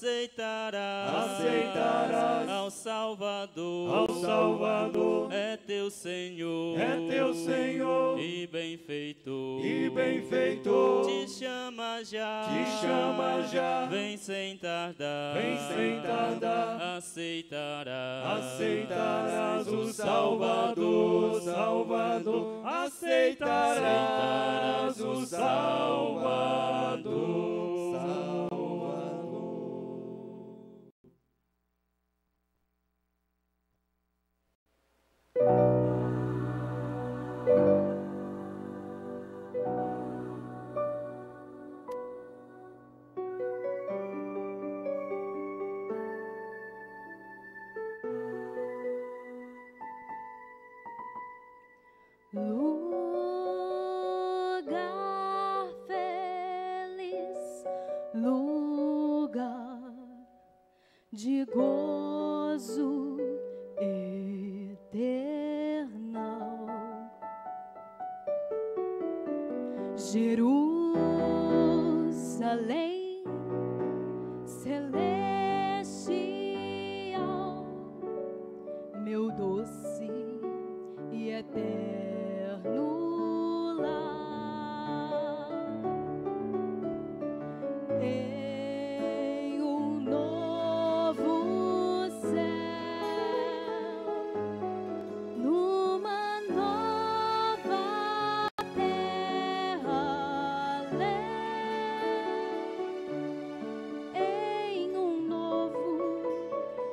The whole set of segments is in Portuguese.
aceitarás ao Salvador, é teu Senhor, e bem feito, te chama já, vem sem tardar, aceitarás o Salvador, aceitarás o Salvador. Lugar feliz, lugar de gozo eternal, Jerusalém celestial, meu doce e eterno lar, em um novo céu, numa nova terra, em um novo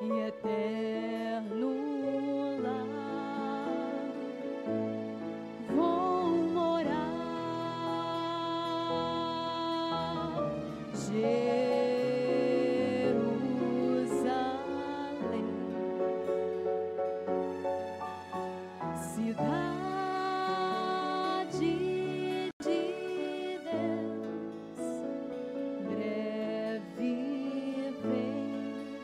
e eterno lar, vou morar. Jerusalém, cidade de Deus, breve vem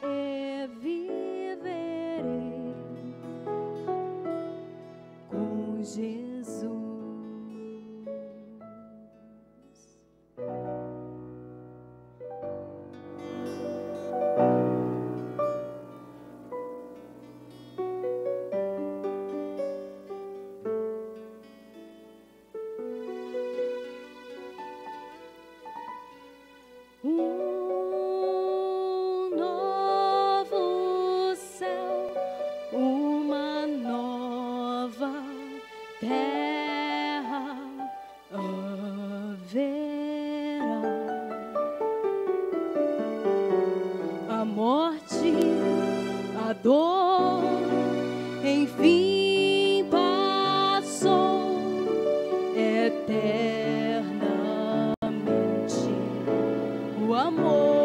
e viverei com Jesus. Um novo céu, uma nova terra haverá. A morte, a dor, enfim passou, eternamente o amor.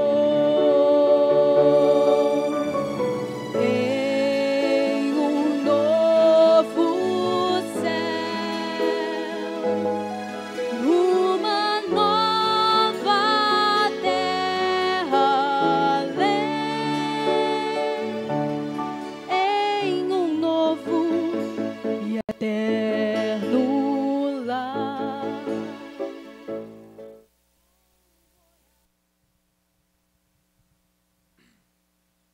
Em um novo céu, numa nova terra, em um novo e eterno lar.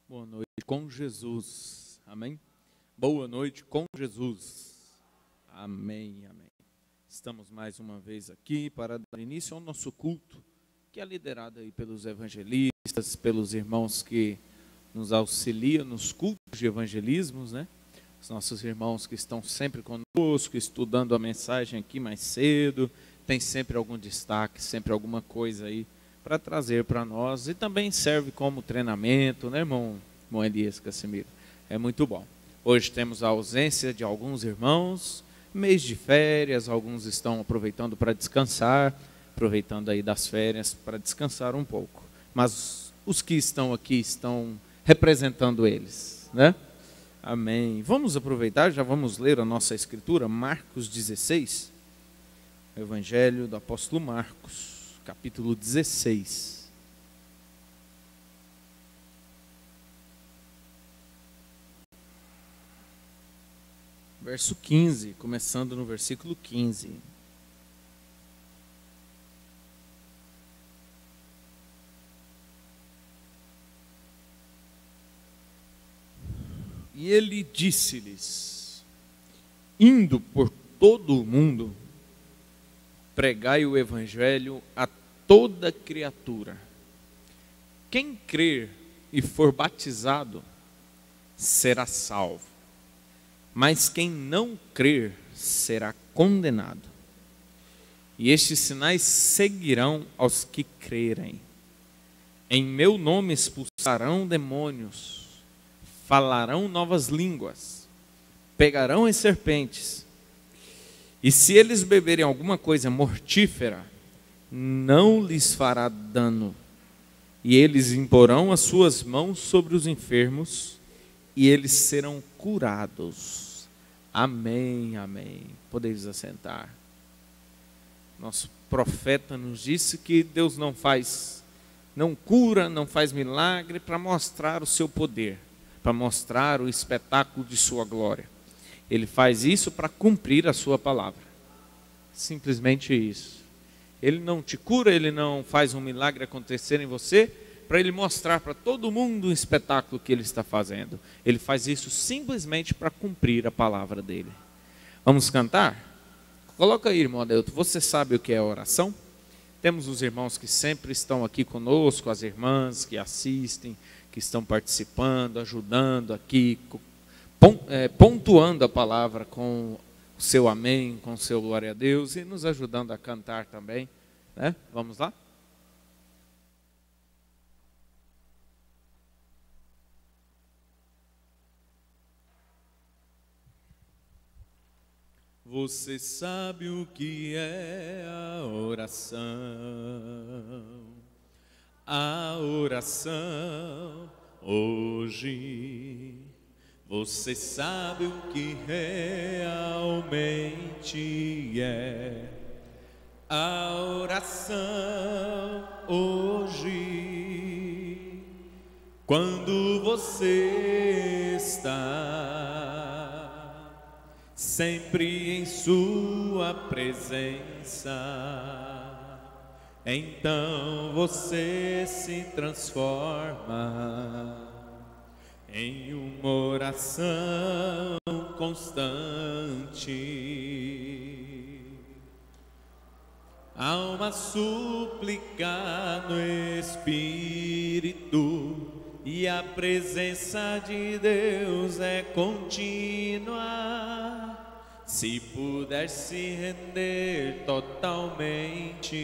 Boa noite com Jesus, amém? Boa noite com Jesus, amém, amém. Estamos mais uma vez aqui para dar início ao nosso culto, que é liderado aí pelos evangelistas, pelos irmãos que nos auxiliam nos cultos de evangelismos, né? Os nossos irmãos que estão sempre conosco, estudando a mensagem aqui mais cedo, tem sempre algum destaque, sempre alguma coisa aí para trazer para nós, e também serve como treinamento, né, irmão Elias Cassimiro? É muito bom. Hoje temos a ausência de alguns irmãos, mês de férias, alguns estão aproveitando para descansar, aproveitando aí das férias para descansar um pouco, mas os que estão aqui estão representando eles, né? Amém. Vamos aproveitar, já vamos ler a nossa escritura, Marcos 16, Evangelho do apóstolo Marcos, capítulo 16. Verso 15, começando no versículo 15. E ele disse-lhes: indo por todo o mundo, pregai o evangelho a toda criatura. Quem crer e for batizado será salvo, mas quem não crer será condenado. E estes sinais seguirão aos que crerem. Em meu nome expulsarão demônios, falarão novas línguas, pegarão em serpentes, e se eles beberem alguma coisa mortífera, não lhes fará dano. E eles imporão as suas mãos sobre os enfermos, e eles serão curados. Amém, amém. Podeis assentar. Nosso profeta nos disse que Deus não cura, não faz milagre para mostrar o seu poder, para mostrar o espetáculo de sua glória. Ele faz isso para cumprir a sua palavra. Simplesmente isso. Ele não te cura, ele não faz um milagre acontecer em você para ele mostrar para todo mundo o espetáculo que ele está fazendo. Ele faz isso simplesmente para cumprir a palavra dele. Vamos cantar? Coloca aí, irmão Adelto, você sabe o que é oração? Temos os irmãos que sempre estão aqui conosco, as irmãs que assistem, que estão participando, ajudando aqui, pontuando a palavra com o seu amém, com o seu glória a Deus e nos ajudando a cantar também, né? Vamos lá? Você sabe o que é a oração? A oração hoje. Você sabe o que realmente é a oração hoje. Quando você está sempre em sua presença, então você se transforma em uma oração constante. Há uma súplica no Espírito e a presença de Deus é contínua. Se puder se render totalmente,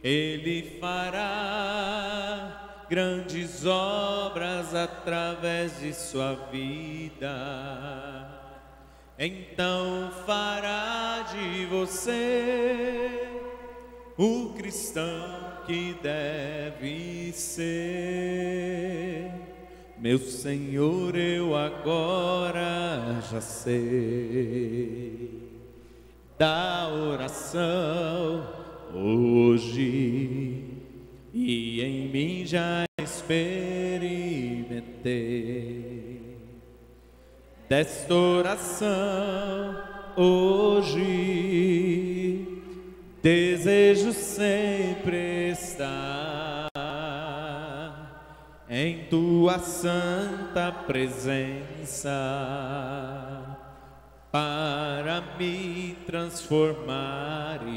Ele fará grandes obras através de sua vida. Então fará de você o cristão que deve ser. Meu Senhor, eu agora já sei da oração hoje, e em mim já experimentei desta oração hoje. Desejo sempre estar em tua santa presença para me transformares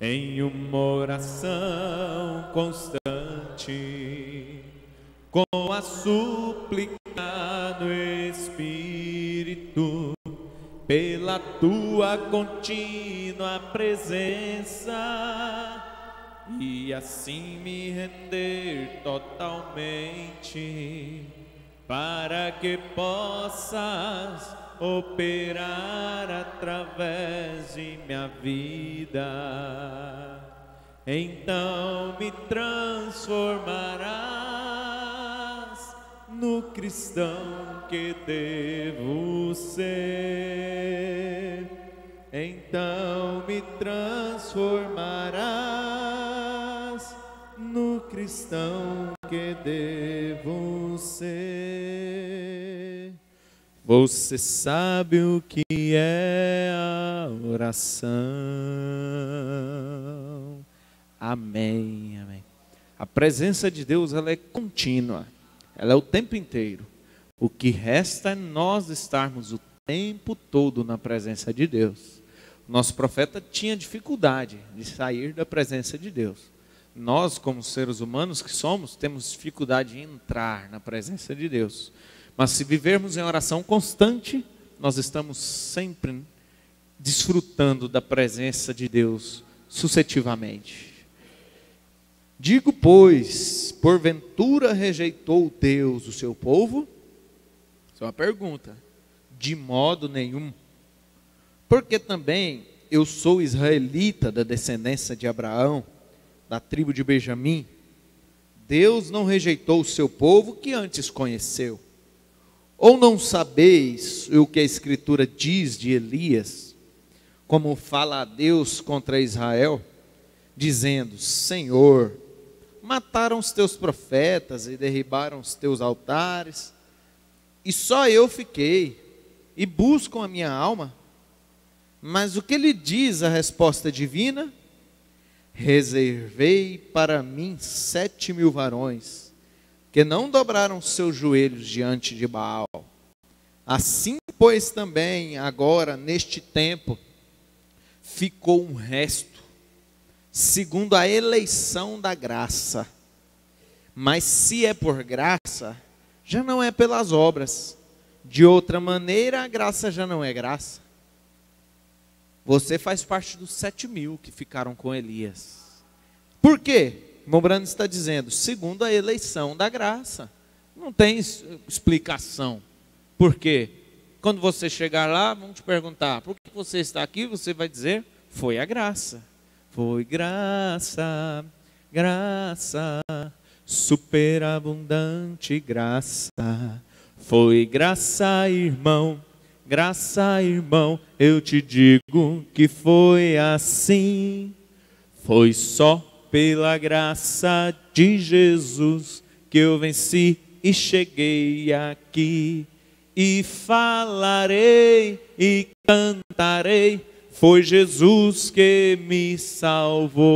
em uma oração constante, com a súplica no Espírito, pela tua contínua presença, e assim me render totalmente, para que possas operar através de minha vida. Então me transformarás no cristão que devo ser. Então me transformarás no cristão que devo ser. Você sabe o que é a oração. Amém, amém. A presença de Deus, ela é contínua, ela é o tempo inteiro. O que resta é nós estarmos o tempo todo na presença de Deus. Nosso profeta tinha dificuldade de sair da presença de Deus. Nós, como seres humanos que somos, temos dificuldade de entrar na presença de Deus. Mas se vivermos em oração constante, nós estamos sempre desfrutando da presença de Deus sucessivamente. Digo, pois, porventura rejeitou Deus o seu povo? Isso é uma pergunta. De modo nenhum. Porque também eu sou israelita da descendência de Abraão, da tribo de Benjamim. Deus não rejeitou o seu povo que antes conheceu. Ou não sabeis o que a Escritura diz de Elias, como fala a Deus contra Israel, dizendo: Senhor, mataram os teus profetas e derribaram os teus altares, e só eu fiquei, e buscam a minha alma. Mas o que lhe diz a resposta divina? Reservei para mim 7.000 varões, que não dobraram seus joelhos diante de Baal. Assim, pois, também agora, neste tempo, ficou um resto, segundo a eleição da graça. Mas se é por graça, já não é pelas obras. De outra maneira, a graça já não é graça. Você faz parte dos 7.000 que ficaram com Elias. Por quê? Mombrano está dizendo, segundo a eleição da graça. Não tem explicação. Por quê? Quando você chegar lá, vão te perguntar, por que você está aqui? Você vai dizer, foi a graça. Foi graça, graça, superabundante graça. Foi graça, irmão. Graça, irmão, eu te digo que foi assim. Foi só pela graça de Jesus que eu venci e cheguei aqui. E falarei e cantarei, foi Jesus que me salvou.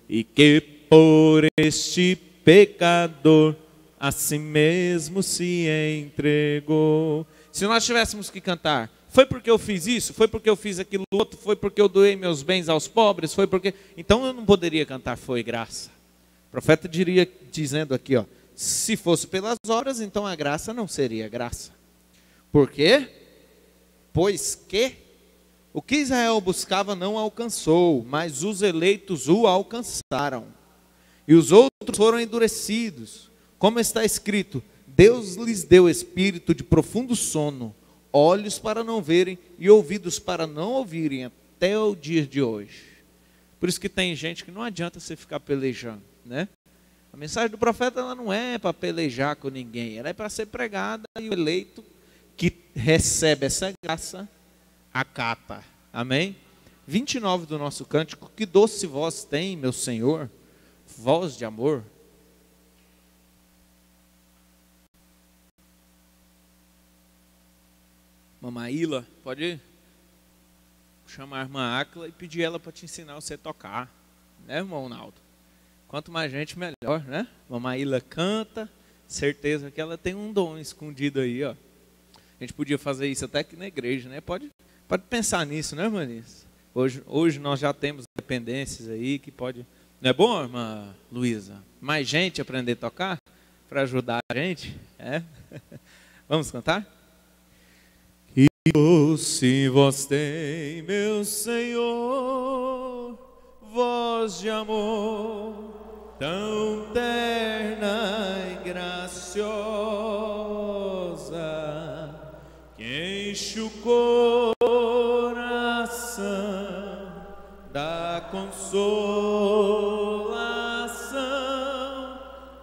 E que por este pecador a si mesmo se entregou. Se nós tivéssemos que cantar, foi porque eu fiz isso, foi porque eu fiz aquilo outro, foi porque eu doei meus bens aos pobres, foi porque... Então eu não poderia cantar foi graça. O profeta diria, dizendo aqui, ó, se fosse pelas obras, então a graça não seria graça. Por quê? Pois que o que Israel buscava não alcançou, mas os eleitos o alcançaram. E os outros foram endurecidos. Como está escrito, Deus lhes deu espírito de profundo sono, olhos para não verem e ouvidos para não ouvirem até o dia de hoje. Por isso que tem gente que não adianta você ficar pelejando, né? A mensagem do profeta ela não é para pelejar com ninguém, ela é para ser pregada e o eleito que recebe essa graça acata. Amém? 29 do nosso cântico, que doce voz tem, meu Senhor, voz de amor. Mamaíla, pode chamar a irmã Áquila e pedir ela para te ensinar você a tocar, né, irmão Naldo? Quanto mais gente, melhor, né? Mamaíla canta, certeza que ela tem um dom escondido aí, ó. A gente podia fazer isso até aqui na igreja, né? Pode pensar nisso, né, irmãs? Hoje nós já temos dependências aí que pode... Não é bom, irmã Luísa? Mais gente aprender a tocar para ajudar a gente? É? Vamos cantar? Que doce voz tem, meu Senhor, voz de amor, tão terna e graciosa, que enche o coração da consolação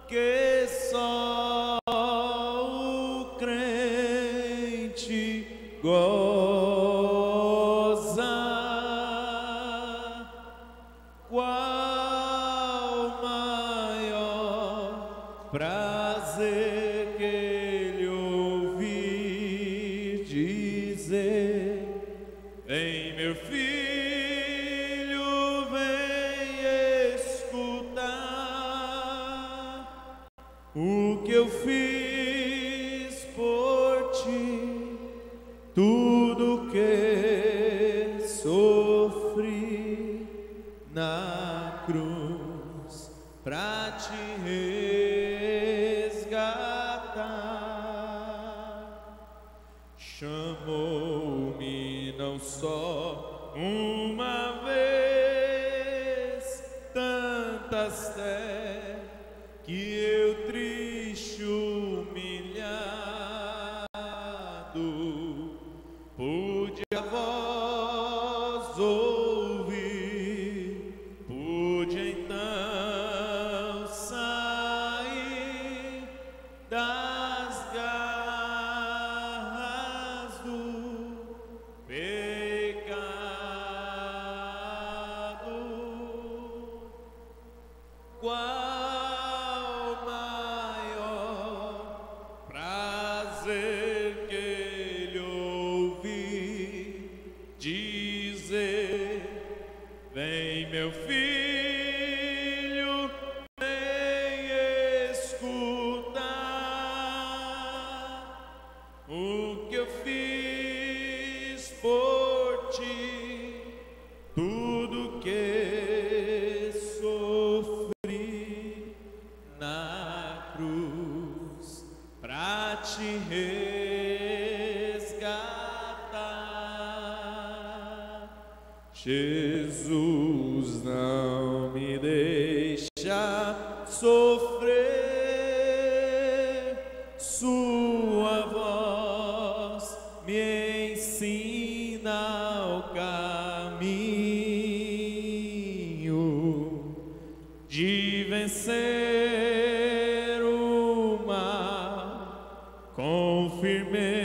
que só o crente goza. Qual maior prazer que ele ouvir dizer: vem, meu filho, vem escutar o que eu fiz pra te resgatar. Chamou-me não só uma vez, tantas até que eu triste humilhado pude a voz ouvir, pude então sair das garras do pecado. Qual maior prazer que ele ouvi dizer: vem, meu filho, vem escutar o que eu fiz por ti, tudo que sofri na cruz pra te resgatar. Jesus não me deixa sofrer, sua voz me ensina o caminho de vencer o mal com firmeza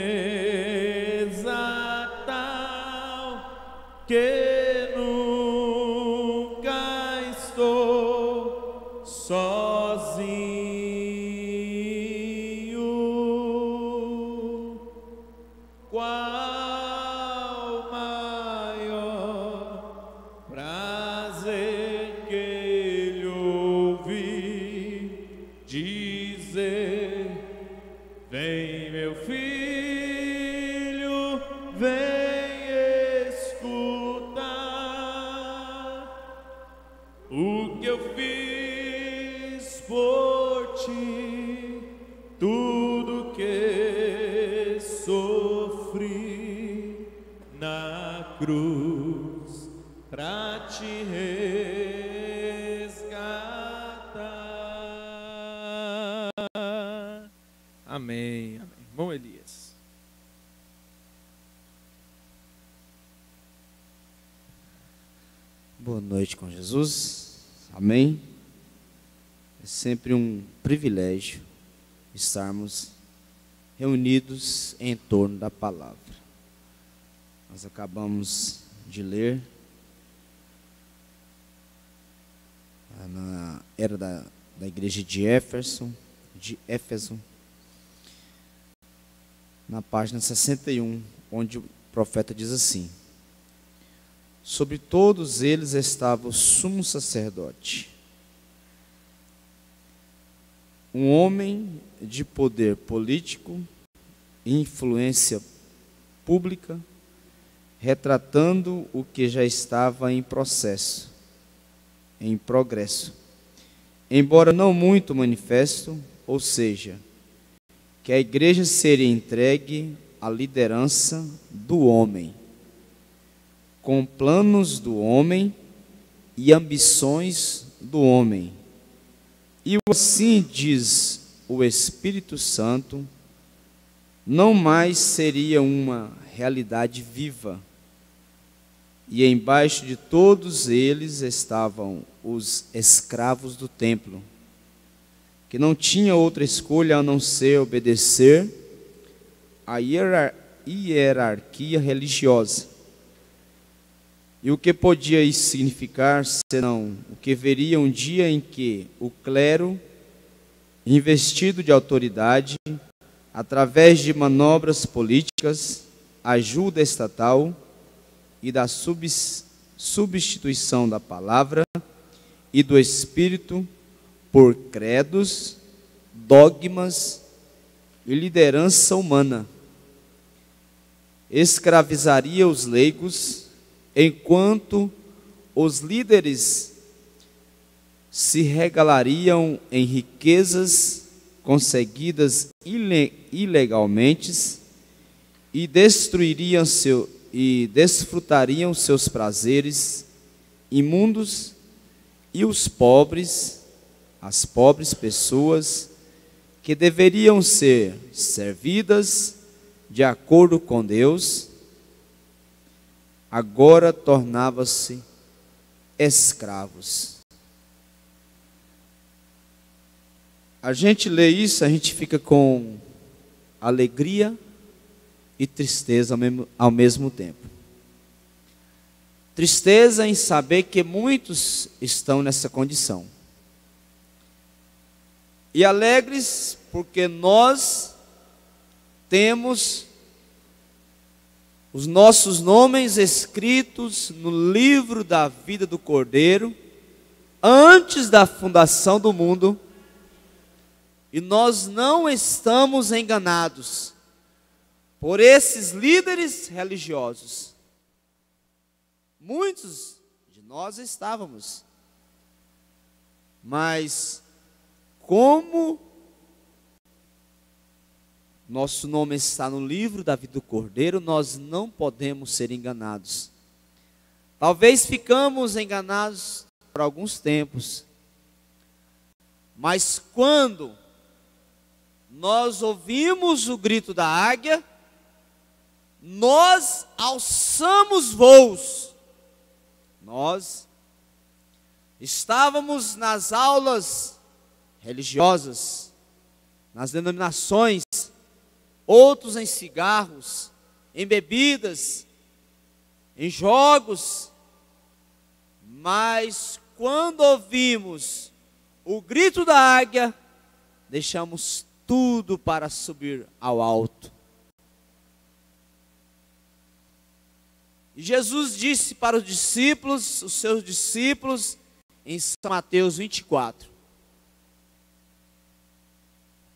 tal que nunca estou sozinho. Qual maior prazer que ele ouvi dizer: vem, meu filho, vem escutar o que eu fiz por ti, tudo que sofri na cruz pra te resgatar. Amém, amém. Bom, Elias. Boa noite com Jesus, amém? É sempre um privilégio estarmos reunidos em torno da palavra. Nós acabamos de ler, era da igreja de Éfeso, na página 61, onde o profeta diz assim: sobre todos eles estava o sumo sacerdote, um homem de poder político e influência pública, retratando o que já estava em processo, em progresso, embora não muito manifesto, ou seja, que a igreja seria entregue à liderança do homem, com planos do homem e ambições do homem. E assim diz o Espírito Santo, não mais seria uma realidade viva. E embaixo de todos eles estavam os escravos do templo, que não tinha outra escolha a não ser obedecer à hierarquia religiosa. E o que podia isso significar, senão o que veria um dia em que o clero, investido de autoridade, através de manobras políticas, ajuda estatal e da substituição da palavra e do Espírito por credos, dogmas e liderança humana, escravizaria os leigos, enquanto os líderes se regalariam em riquezas conseguidas ilegalmente e desfrutariam seus prazeres imundos, e os pobres, as pobres pessoas que deveriam ser servidas de acordo com Deus, agora tornavam-se escravos. A gente lê isso, a gente fica com alegria e tristeza ao mesmo tempo. Tristeza em saber que muitos estão nessa condição. E alegres porque nós temos os nossos nomes escritos no livro da vida do Cordeiro antes da fundação do mundo. E nós não estamos enganados por esses líderes religiosos. Muitos de nós estávamos. Mas como nosso nome está no livro da vida do Cordeiro, nós não podemos ser enganados. Talvez ficamos enganados por alguns tempos. Mas quando nós ouvimos o grito da águia, nós alçamos voos. Nós estávamos nas aulas religiosas, nas denominações, outros em cigarros, em bebidas, em jogos, mas quando ouvimos o grito da águia, deixamos tudo para subir ao alto. E Jesus disse para os discípulos, os seus discípulos, em São Mateus 24,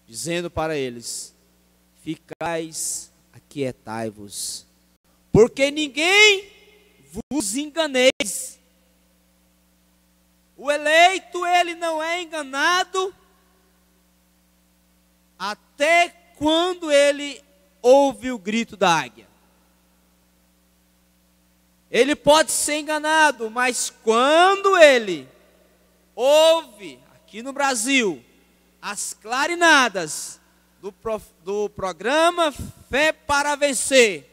dizendo para eles: ficais, aquietai-vos, porque ninguém vos enganeis. O eleito, ele não é enganado até quando ele ouve o grito da águia. Ele pode ser enganado, mas quando ele ouve, aqui no Brasil, as clarinadas do programa Fé para Vencer,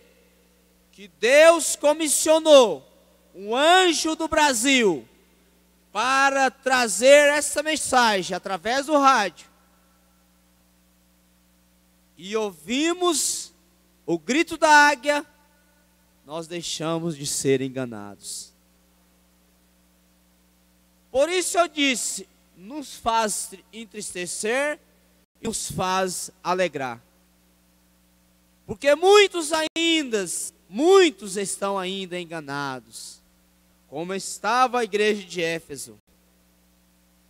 que Deus comissionou um anjo do Brasil para trazer essa mensagem através do rádio, e ouvimos o grito da águia, nós deixamos de ser enganados. Por isso eu disse, nos faz entristecer e nos faz alegrar. Porque muitos estão ainda enganados, como estava a igreja de Éfeso.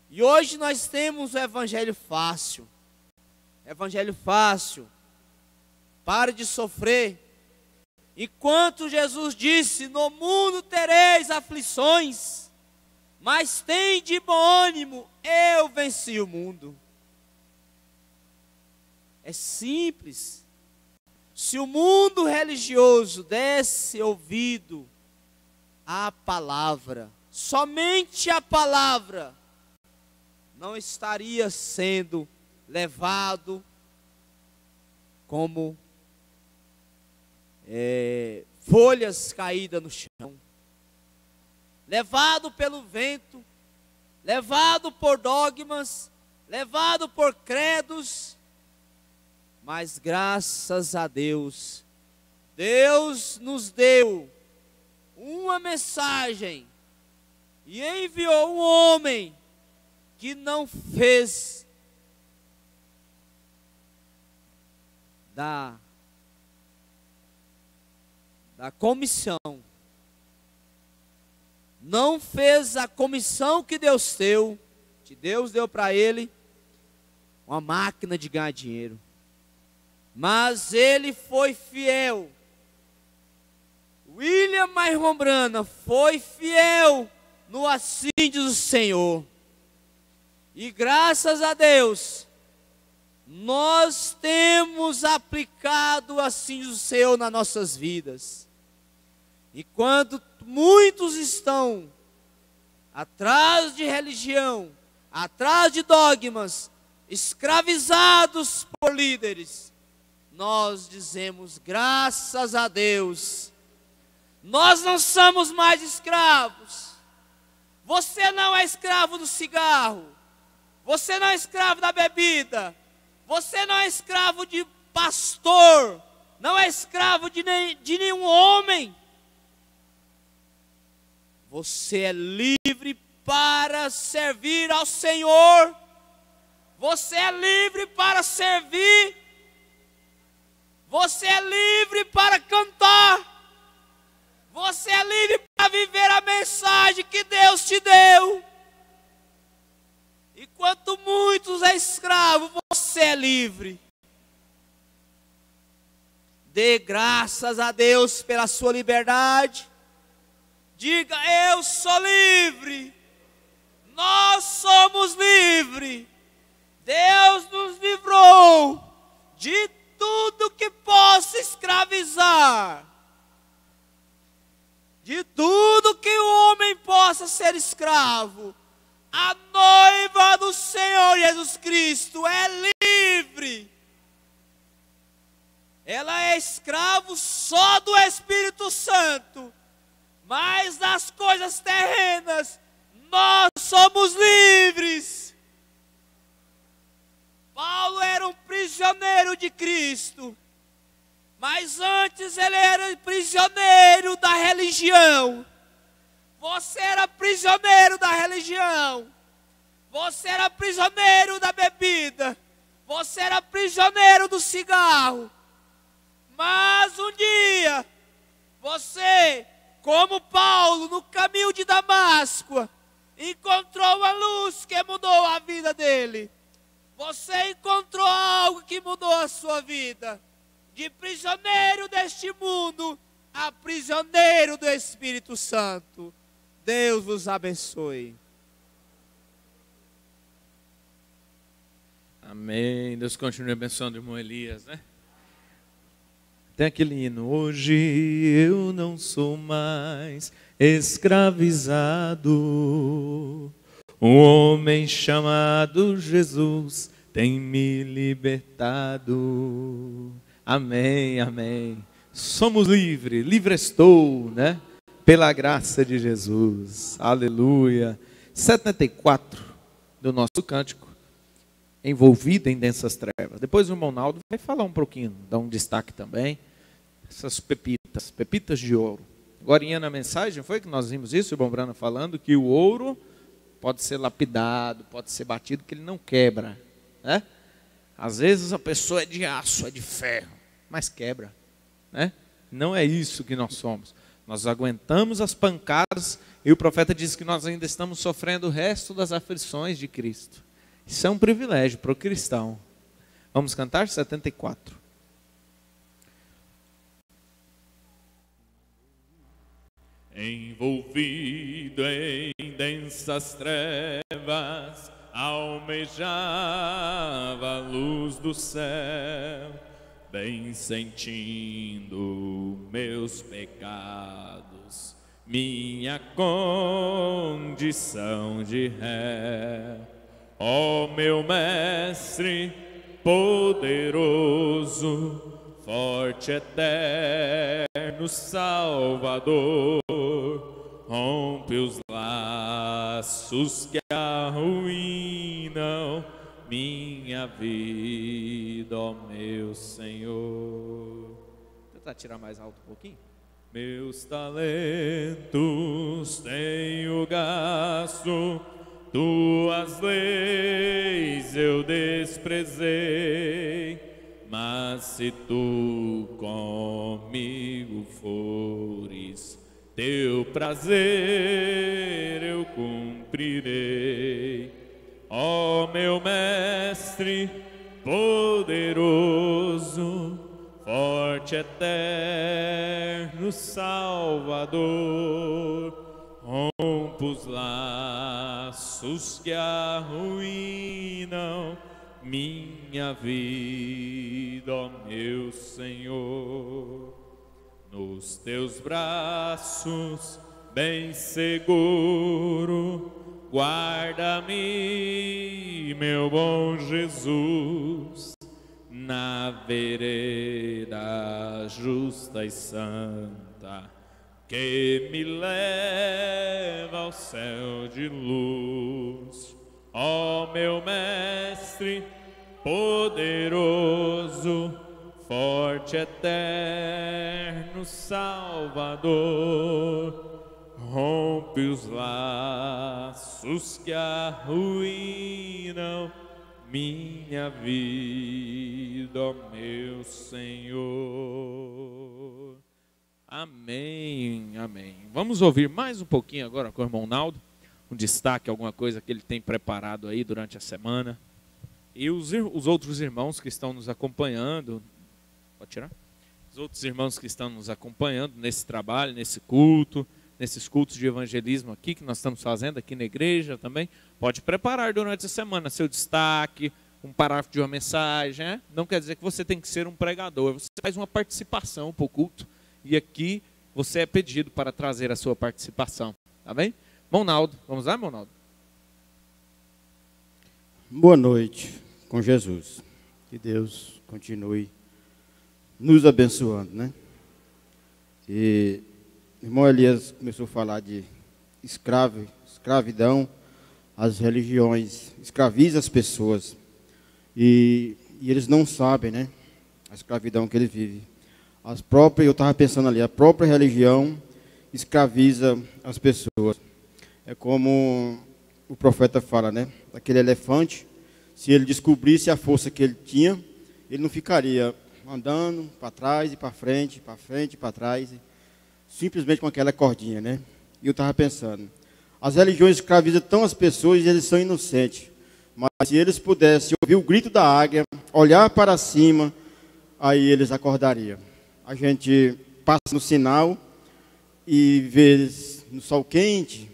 E hoje nós temos o evangelho fácil. Evangelho fácil. Pare de sofrer. Enquanto Jesus disse: no mundo tereis aflições, mas tende bom ânimo, eu venci o mundo. É simples. Se o mundo religioso desse ouvido à palavra, somente a palavra, não estaria sendo levado como folhas caídas no chão, levado pelo vento, levado por dogmas, levado por credos. Mas graças a Deus, Deus nos deu uma mensagem e enviou um homem que não fez da comissão, não fez a comissão que Deus deu para ele, uma máquina de ganhar dinheiro, mas ele foi fiel. William Marrombrana foi fiel no assim diz o Senhor. E graças a Deus, nós temos aplicado assim o Senhor nas nossas vidas. Enquanto muitos estão atrás de religião, atrás de dogmas, escravizados por líderes, nós dizemos graças a Deus, nós não somos mais escravos. Você não é escravo do cigarro, você não é escravo da bebida, você não é escravo de pastor, não é escravo de nenhum homem. Você é livre para servir ao Senhor. Você é livre para servir. Você é livre para cantar. Você é livre para viver a mensagem que Deus te deu. Enquanto muitos é escravo, você é livre. Dê graças a Deus pela sua liberdade. Diga: eu sou livre. Nós somos livres. Deus nos livrou de tudo que possa escravizar, de tudo que o homem possa ser escravo. A noiva do Senhor Jesus Cristo é livre. Ela é escravo só do Espírito Santo, mas das coisas terrenas nós somos livres. Paulo era um prisioneiro de Cristo, mas antes ele era prisioneiro da religião. Você era prisioneiro da religião, você era prisioneiro da bebida, você era prisioneiro do cigarro. Mas um dia, você, como Paulo, no caminho de Damasco, encontrou uma luz que mudou a vida dele. Você encontrou algo que mudou a sua vida. De prisioneiro deste mundo a prisioneiro do Espírito Santo. Deus vos abençoe. Amém. Deus continue abençoando o irmão Elias, né? Tem aquele hino: hoje eu não sou mais escravizado, um homem chamado Jesus tem me libertado. Amém, amém. Somos livres, livre estou, né? Pela graça de Jesus. Aleluia. 74 do nosso cântico, envolvido em densas trevas. Depois o irmão Naldo vai falar um pouquinho, dar um destaque também. Essas pepitas, pepitas de ouro. Agora na mensagem foi que nós vimos isso, o irmão Brana falando que o ouro pode ser lapidado, pode ser batido, que ele não quebra, né? Às vezes a pessoa é de aço, é de ferro, mas quebra, né? Não é isso que nós somos. Nós aguentamos as pancadas e o profeta diz que nós ainda estamos sofrendo o resto das aflições de Cristo. Isso é um privilégio para o cristão. Vamos cantar 74. Envolvido em densas trevas, almejava a luz do céu, bem sentindo meus pecados, minha condição de ré. Ó meu mestre poderoso, forte, eterno Salvador, rompe os laços que arruinam minha vida, ó meu Senhor. Vou tentar tirar mais alto um pouquinho. Meus talentos tenho gasto, tuas leis eu desprezei, mas se tu comigo fores, teu prazer eu cumprirei. Ó meu mestre poderoso, forte, eterno Salvador, rompa os laços laços que arruinam minha vida, ó meu Senhor. Nos teus braços, bem seguro, guarda-me, meu bom Jesus, na vereda justa e santa, que me leva ao céu de luz. Ó meu mestre poderoso, forte, eterno Salvador, rompe os laços que arruinam minha vida, ó meu Senhor. Amém, amém. Vamos ouvir mais um pouquinho agora com o irmão Naldo, um destaque, alguma coisa que ele tem preparado aí durante a semana. E os outros irmãos que estão nos acompanhando, pode tirar? Os outros irmãos que estão nos acompanhando nesse trabalho, nesse culto, nesses cultos de evangelismo aqui que nós estamos fazendo aqui na igreja também, pode preparar durante a semana seu destaque, um parágrafo de uma mensagem, né? Não quer dizer que você tem que ser um pregador, você faz uma participação para o culto e aqui você é pedido para trazer a sua participação, tá bem? Monaldo, vamos lá, Monaldo? Boa noite com Jesus, que Deus continue nos abençoando, né? E o irmão Elias começou a falar de escravidão, as religiões escravizam as pessoas e eles não sabem, né? A escravidão que eles vivem. Eu estava pensando ali, a própria religião escraviza as pessoas. É como o profeta fala, né? Aquele elefante, se ele descobrisse a força que ele tinha, ele não ficaria andando para trás e para frente, para trás, simplesmente com aquela cordinha, né? E eu estava pensando, as religiões escravizam tão as pessoas e eles são inocentes. Mas se eles pudessem ouvir o grito da águia, olhar para cima, aí eles acordariam. A gente passa no sinal e vê no sol quente.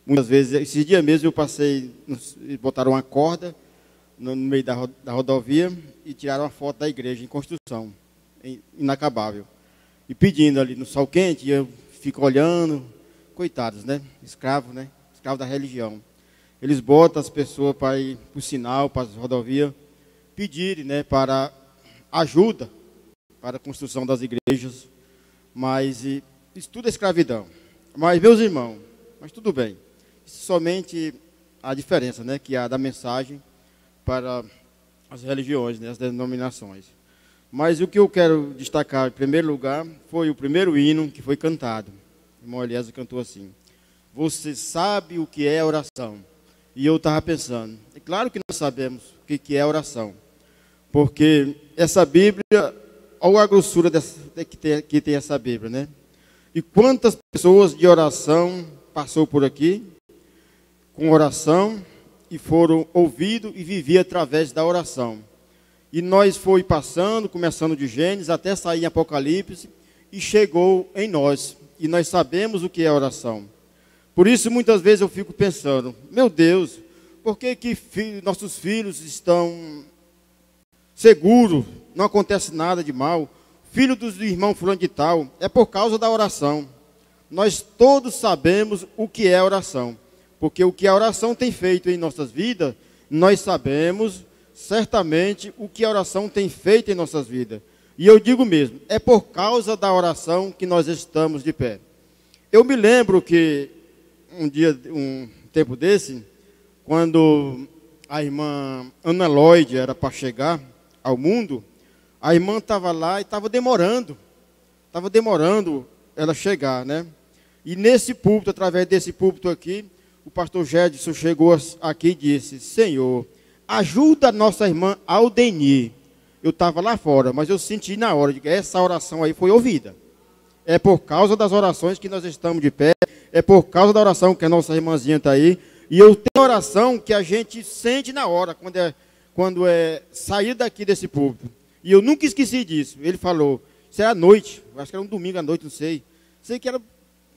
Muitas vezes, esses dias mesmo eu passei, botaram uma corda no meio da rodovia e tiraram uma foto da igreja em construção, inacabável. E pedindo ali no sol quente, e eu fico olhando, coitados, né? Escravos, né? Escravos da religião. Eles botam as pessoas para ir para o sinal, para as rodovias, pedirem, né, para ajuda para a construção das igrejas. Mas isso tudo é escravidão. Mas, meus irmãos, mas tudo bem. Somente a diferença, né, que há da mensagem para as religiões, né, as denominações. Mas o que eu quero destacar em primeiro lugar foi o primeiro hino que foi cantado. O irmão Elias cantou assim: você sabe o que é oração? E eu estava pensando, é claro que nós sabemos o que é oração, porque essa Bíblia, olha a grossura que tem essa Bíblia, né? E quantas pessoas de oração passou por aqui, com oração, e foram ouvidos e viviam através da oração. E nós foi passando, começando de Gênesis, até sair em Apocalipse, e chegou em nós. E nós sabemos o que é oração. Por isso, muitas vezes eu fico pensando, meu Deus, por que nossos filhos estão seguros, não acontece nada de mal? Filho do irmão fulano de tal, é por causa da oração. Nós todos sabemos o que é oração. Porque o que a oração tem feito em nossas vidas, nós sabemos certamente o que a oração tem feito em nossas vidas. E eu digo mesmo, é por causa da oração que nós estamos de pé. Eu me lembro que um tempo desse, quando a irmã Ana Lloyd era para chegar ao mundo, a irmã estava lá e estava demorando ela chegar, né? E nesse púlpito, através desse púlpito aqui, o pastor Gedson chegou aqui e disse: Senhor, ajuda a nossa irmã Aldeni. Eu estava lá fora, mas eu senti na hora de que essa oração aí foi ouvida. É por causa das orações que nós estamos de pé, é por causa da oração que a nossa irmãzinha está aí. E eu tenho oração que a gente sente na hora, quando é sair daqui desse púlpito. E eu nunca esqueci disso. Ele falou, isso era à noite, acho que era um domingo à noite, não sei. Sei que era.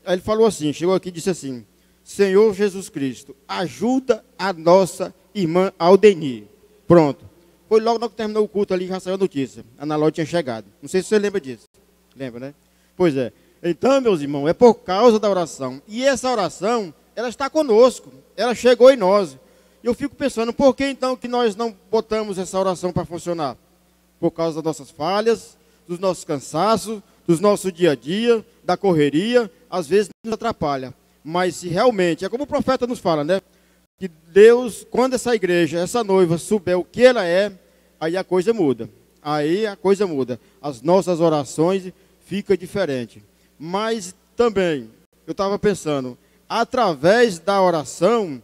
Aí ele falou assim, chegou aqui e disse assim: Senhor Jesus Cristo, ajuda a nossa irmã Aldeni. Pronto. Foi logo que terminou o culto ali, já saiu a notícia. A Ana Ló tinha chegado. Não sei se você lembra disso. Lembra, né? Pois é. Então, meus irmãos, é por causa da oração. E essa oração, ela está conosco. Ela chegou em nós. E eu fico pensando, por que então que nós não botamos essa oração para funcionar? Por causa das nossas falhas, dos nossos cansaços, do nosso dia a dia, da correria, às vezes nos atrapalha. Mas se realmente, é como o profeta nos fala, né? Que Deus, quando essa igreja, essa noiva souber o que ela é, aí a coisa muda. Aí a coisa muda. As nossas orações ficam diferentes. Mas também, eu estava pensando, através da oração,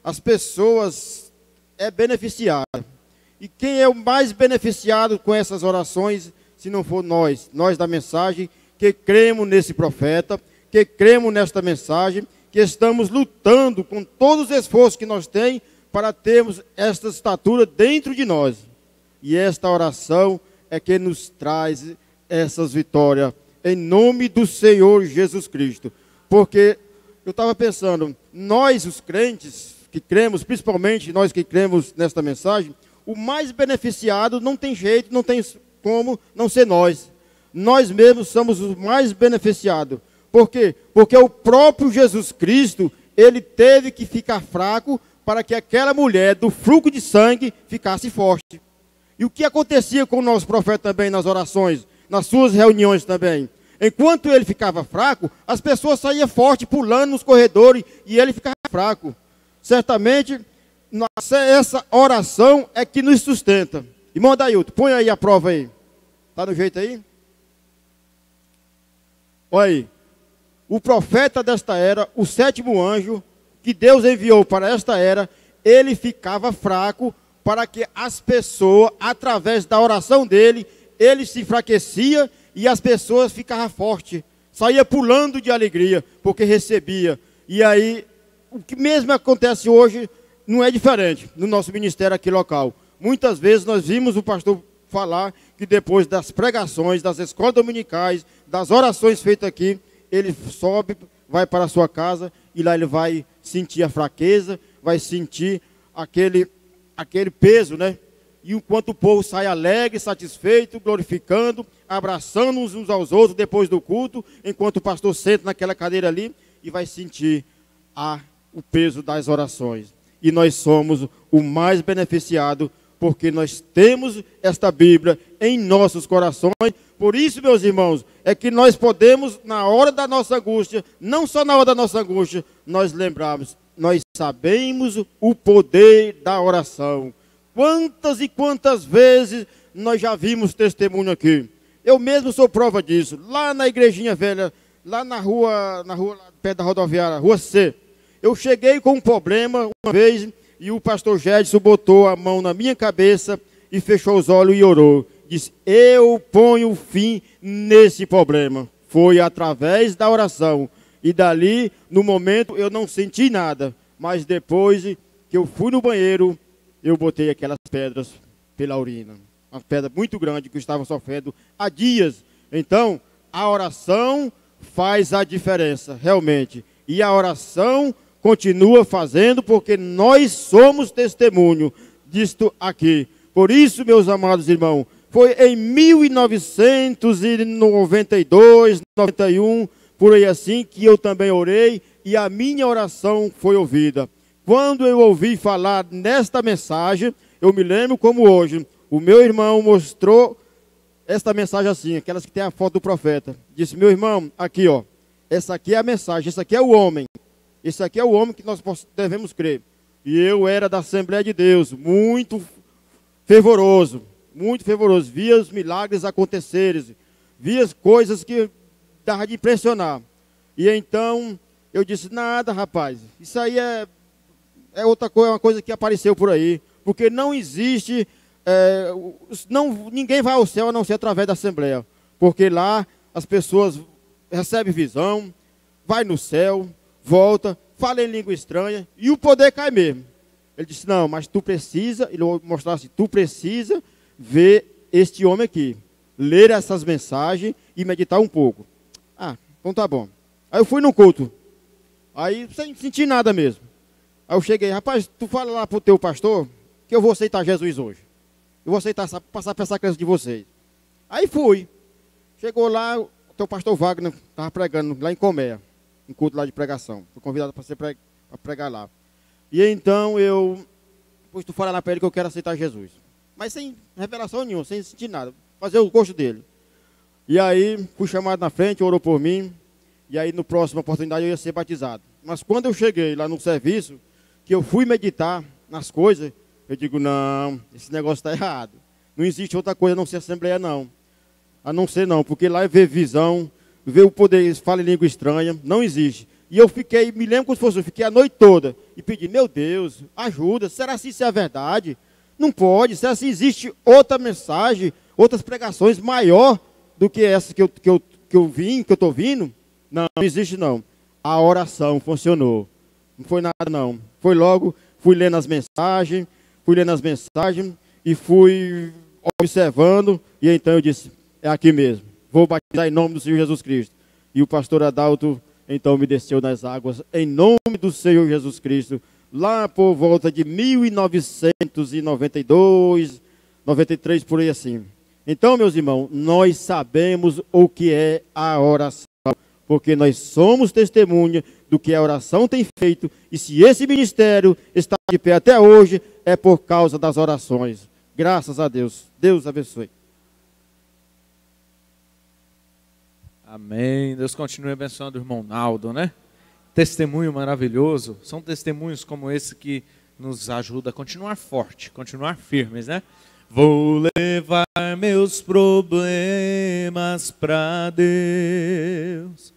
as pessoas é beneficiada. E quem é o mais beneficiado com essas orações, se não for nós da mensagem, que cremos nesse profeta, que cremos nesta mensagem, que estamos lutando com todos os esforços que nós temos para termos esta estatura dentro de nós. E esta oração é que nos traz essas vitórias, em nome do Senhor Jesus Cristo. Porque eu estava pensando, nós os crentes que cremos, principalmente nós que cremos nesta mensagem, o mais beneficiado não tem jeito, não tem como não ser nós. Nós mesmos somos os mais beneficiados. Por quê? Porque o próprio Jesus Cristo, ele teve que ficar fraco para que aquela mulher do fluxo de sangue ficasse forte. E o que acontecia com o nosso profeta também nas orações, nas suas reuniões também? Enquanto ele ficava fraco, as pessoas saíam forte, pulando nos corredores, e ele ficava fraco. Certamente, essa oração é que nos sustenta. Irmão Dailton, põe aí a prova aí. Está no jeito aí? Olha aí. O profeta desta era, o sétimo anjo, que Deus enviou para esta era, ele ficava fraco para que as pessoas, através da oração dele, ele se enfraquecia e as pessoas ficavam fortes. Saía pulando de alegria, porque recebia. E aí, o que mesmo acontece hoje, não é diferente no nosso ministério aqui local. Muitas vezes nós vimos o pastor falar que depois das pregações, das escolas dominicais, das orações feitas aqui, ele sobe, vai para a sua casa e lá ele vai sentir a fraqueza, vai sentir aquele peso, né? E enquanto o povo sai alegre, satisfeito, glorificando, abraçando uns aos outros depois do culto, enquanto o pastor senta naquela cadeira ali e vai sentir o peso das orações. E nós somos o mais beneficiado porque nós temos esta Bíblia em nossos corações. Por isso, meus irmãos, é que nós podemos, na hora da nossa angústia, não só na hora da nossa angústia, nós lembrarmos, nós sabemos o poder da oração. Quantas e quantas vezes nós já vimos testemunho aqui. Eu mesmo sou prova disso. Lá na igrejinha velha, lá na rua perto da rodoviária, Rua C. Eu cheguei com um problema uma vez e o pastor Gedson botou a mão na minha cabeça e fechou os olhos e orou. Disse, eu ponho fim nesse problema. Foi através da oração. E dali, no momento, eu não senti nada. Mas depois que eu fui no banheiro, eu botei aquelas pedras pela urina. Uma pedra muito grande que eu estava sofrendo há dias. Então, a oração faz a diferença, realmente. E a oração continua fazendo, porque nós somos testemunho disto aqui. Por isso, meus amados irmãos, foi em 1992, 91, por aí assim, que eu também orei e a minha oração foi ouvida. Quando eu ouvi falar nesta mensagem, eu me lembro como hoje, o meu irmão mostrou esta mensagem assim, aquelas que tem a foto do profeta. Disse, meu irmão, aqui ó, essa aqui é a mensagem, esse aqui é o homem. Esse aqui é o homem que nós devemos crer. E eu era da Assembleia de Deus, muito fervoroso. Via os milagres acontecerem, via as coisas que dava de impressionar. E então eu disse, nada rapaz, isso aí é outra coisa, uma coisa que apareceu por aí. Porque não existe, ninguém vai ao céu a não ser através da Assembleia. Porque lá as pessoas recebem visão, vai no céu, volta, fala em língua estranha e o poder cai mesmo. Ele disse, não, mas tu precisa, ele mostrasse, tu precisa ver este homem aqui, ler essas mensagens e meditar um pouco. Ah, então tá bom. Aí eu fui no culto. Aí, sem sentir nada mesmo. Aí eu cheguei, rapaz, tu fala lá pro teu pastor que eu vou aceitar Jesus hoje. Eu vou aceitar, passar para essa crença de vocês. Aí fui. Chegou lá, o teu pastor Wagner estava pregando lá em Colmeia, em culto lá de pregação. Fui convidado para pregar lá. E então pois tu fala lá para ele que eu quero aceitar Jesus. Mas sem revelação nenhuma, sem sentir nada. Fazer o gosto dele. E aí, fui chamado na frente, orou por mim. E aí, na próxima oportunidade, eu ia ser batizado. Mas quando eu cheguei lá no serviço, que eu fui meditar nas coisas, eu digo, não, esse negócio está errado. Não existe outra coisa a não ser assembleia, não. A não ser não, porque lá é ver visão, ver o poder, fala em língua estranha, não existe. E eu fiquei, me lembro como se fosse, eu fiquei a noite toda e pedi, meu Deus, ajuda, será que isso é a verdade? Não pode, será que existe outra mensagem, outras pregações maior do que essa que eu estou vindo? Não, não existe não. A oração funcionou. Não foi nada não. Foi logo, fui lendo as mensagens e fui observando. E então eu disse, é aqui mesmo. Vou batizar em nome do Senhor Jesus Cristo. E o pastor Adalto então me desceu nas águas em nome do Senhor Jesus Cristo. Lá por volta de 1992, 93, por aí assim. Então, meus irmãos, nós sabemos o que é a oração, porque nós somos testemunha do que a oração tem feito, e se esse ministério está de pé até hoje, é por causa das orações. Graças a Deus. Deus abençoe. Amém. Deus continue abençoando o irmão Naldo, né? Testemunho maravilhoso. São testemunhos como esse que nos ajuda a continuar forte, continuar firmes, né? Vou levar meus problemas para Deus,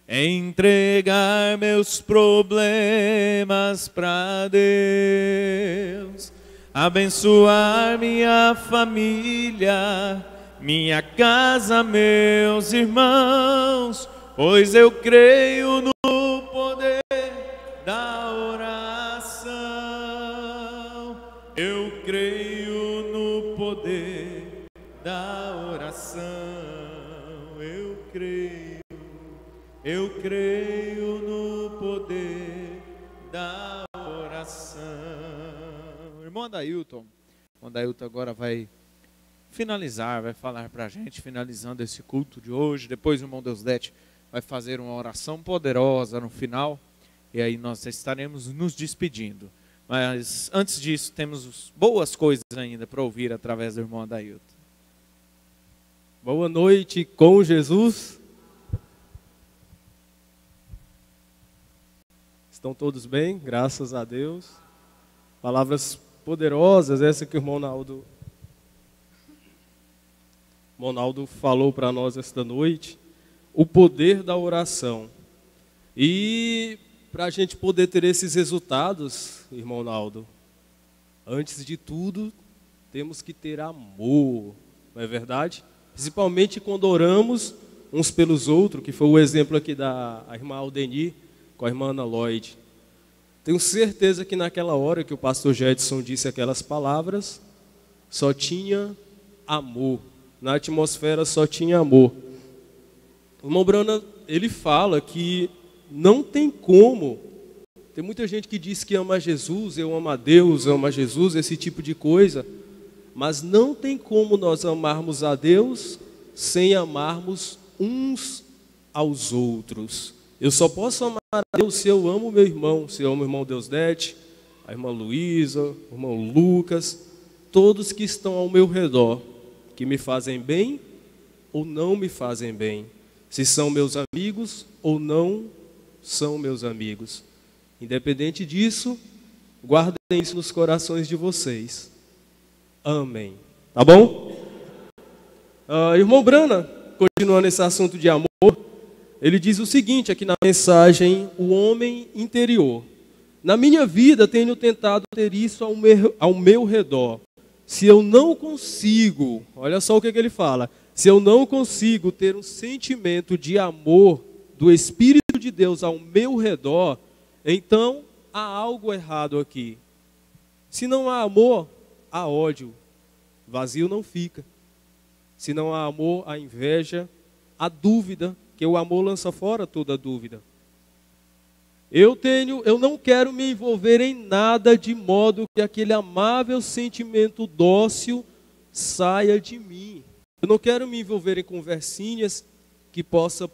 entregar meus problemas para Deus, abençoar minha família, minha casa, meus irmãos, pois eu creio no poder da oração. Eu creio no poder da oração. Eu creio no poder da oração. Irmão Adailton, o Adailton agora vai finalizar, vai falar para a gente, finalizando esse culto de hoje. Depois o irmão Deusdete vai fazer uma oração poderosa no final, e aí nós estaremos nos despedindo. Mas antes disso, temos boas coisas ainda para ouvir através do irmão Adailton. Boa noite com Jesus. Estão todos bem? Graças a Deus. Palavras poderosas, essa que o irmão Naldo falou para nós esta noite. O poder da oração. E para a gente poder ter esses resultados, irmão Naldo, antes de tudo, temos que ter amor, não é verdade? Principalmente quando oramos uns pelos outros, que foi o exemplo aqui da irmã Aldeni com a irmã Ana Lloyd. Tenho certeza que naquela hora que o pastor Jedson disse aquelas palavras, só tinha amor. Na atmosfera só tinha amor. O irmão Brana, ele fala que não tem como. Tem muita gente que diz que ama Jesus, eu amo a Deus, eu amo a Jesus, esse tipo de coisa. Mas não tem como nós amarmos a Deus sem amarmos uns aos outros. Eu só posso amar a Deus se eu amo o meu irmão, se eu amo o irmão Deusdete, a irmã Luísa, o irmão Lucas, todos que estão ao meu redor, que me fazem bem ou não me fazem bem. Se são meus amigos ou não são meus amigos. Independente disso, guardem isso nos corações de vocês. Amém. Tá bom? Irmão Brana, continuando esse assunto de amor, ele diz o seguinte aqui na mensagem, o homem interior. Na minha vida tenho tentado ter isso ao meu redor. Se eu não consigo, olha só o que ele fala, se eu não consigo ter um sentimento de amor do Espírito de Deus ao meu redor, então há algo errado aqui. Se não há amor, há ódio, vazio não fica. Se não há amor, há inveja, há dúvida, que o amor lança fora toda dúvida. Eu não quero me envolver em nada de modo que aquele amável sentimento dócil saia de mim. Eu não quero me envolver em conversinhas que possa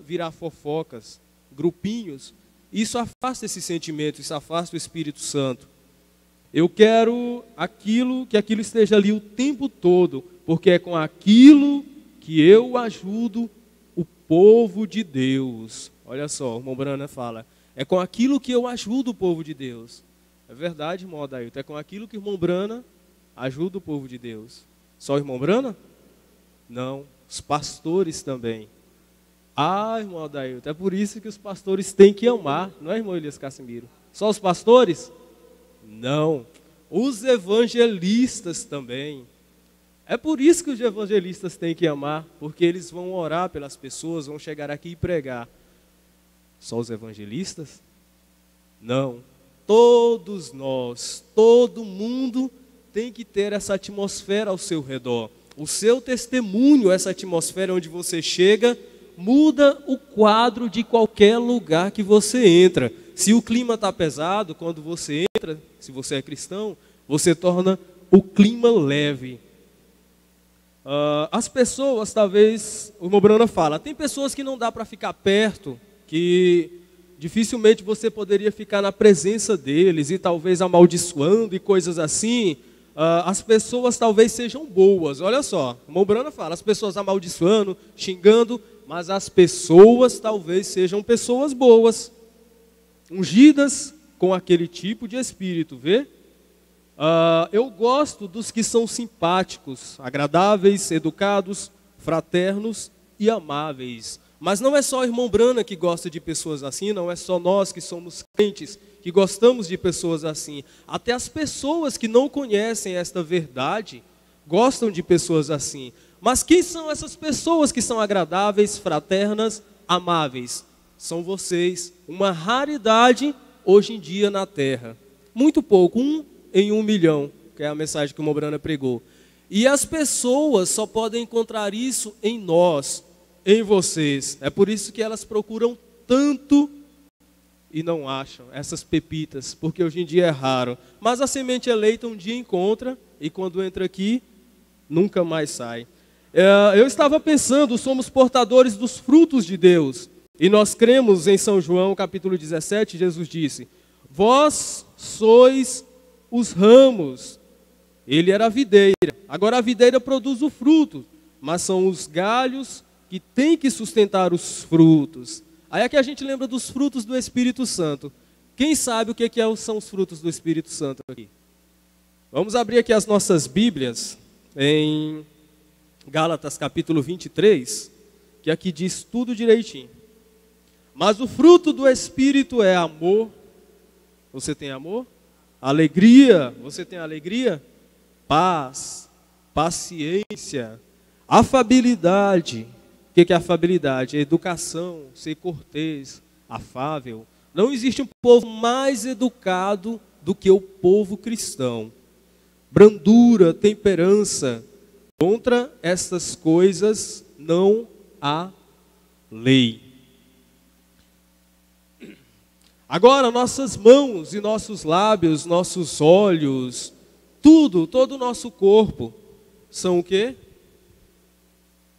virar fofocas, grupinhos. Isso afasta esse sentimento, isso afasta o Espírito Santo. Eu quero que aquilo esteja ali o tempo todo, porque é com aquilo que eu ajudo o povo de Deus. Olha só, o irmão Brana fala, é com aquilo que eu ajudo o povo de Deus. É verdade, irmão Adailton, é com aquilo que o irmão Brana ajuda o povo de Deus. Só o irmão Brana? Não, os pastores também. Ah, irmão Adailton, é por isso que os pastores têm que amar, não é, irmão Elias Cassimiro? Só os pastores? Não, os evangelistas também. É por isso que os evangelistas têm que amar, porque eles vão orar pelas pessoas, vão chegar aqui e pregar. Só os evangelistas? Não, todos nós, todo mundo tem que ter essa atmosfera ao seu redor. O seu testemunho, essa atmosfera onde você chega, muda o quadro de qualquer lugar que você entra. Se o clima está pesado, quando você entra, se você é cristão, você torna o clima leve. As pessoas, talvez, o irmão Brana fala, tem pessoas que não dá para ficar perto, que dificilmente você poderia ficar na presença deles e talvez amaldiçoando e coisas assim. As pessoas talvez sejam boas, olha só, o irmão Brana fala, as pessoas amaldiçoando, xingando, mas as pessoas talvez sejam pessoas boas, ungidas com aquele tipo de espírito, vê? Eu gosto dos que são simpáticos, agradáveis, educados, fraternos e amáveis. Mas não é só o irmão Brana que gosta de pessoas assim, não é só nós que somos crentes que gostamos de pessoas assim. Até as pessoas que não conhecem esta verdade gostam de pessoas assim. Mas quem são essas pessoas que são agradáveis, fraternas, amáveis? São vocês, uma raridade hoje em dia na terra. Muito pouco, 1 em 1 milhão, que é a mensagem que o irmão Brana pregou. E as pessoas só podem encontrar isso em nós, em vocês. É por isso que elas procuram tanto e não acham essas pepitas, porque hoje em dia é raro. Mas a semente eleita um dia encontra e quando entra aqui, nunca mais sai. Eu estava pensando, somos portadores dos frutos de Deus. E nós cremos em São João, capítulo 17, Jesus disse, vós sois os ramos. Ele era a videira. Agora a videira produz o fruto, mas são os galhos que têm que sustentar os frutos. Aí aqui a gente lembra dos frutos do Espírito Santo. Quem sabe o que são os frutos do Espírito Santo aqui? Vamos abrir aqui as nossas Bíblias em Gálatas capítulo 23, que aqui diz tudo direitinho. Mas o fruto do Espírito é amor. Você tem amor? Alegria. Você tem alegria? Paz, paciência, afabilidade. O que é afabilidade? É educação, ser cortês, afável. Não existe um povo mais educado do que o povo cristão. Brandura, temperança. Contra essas coisas não há lei. Agora, nossas mãos e nossos lábios, nossos olhos, todo o nosso corpo, são o quê?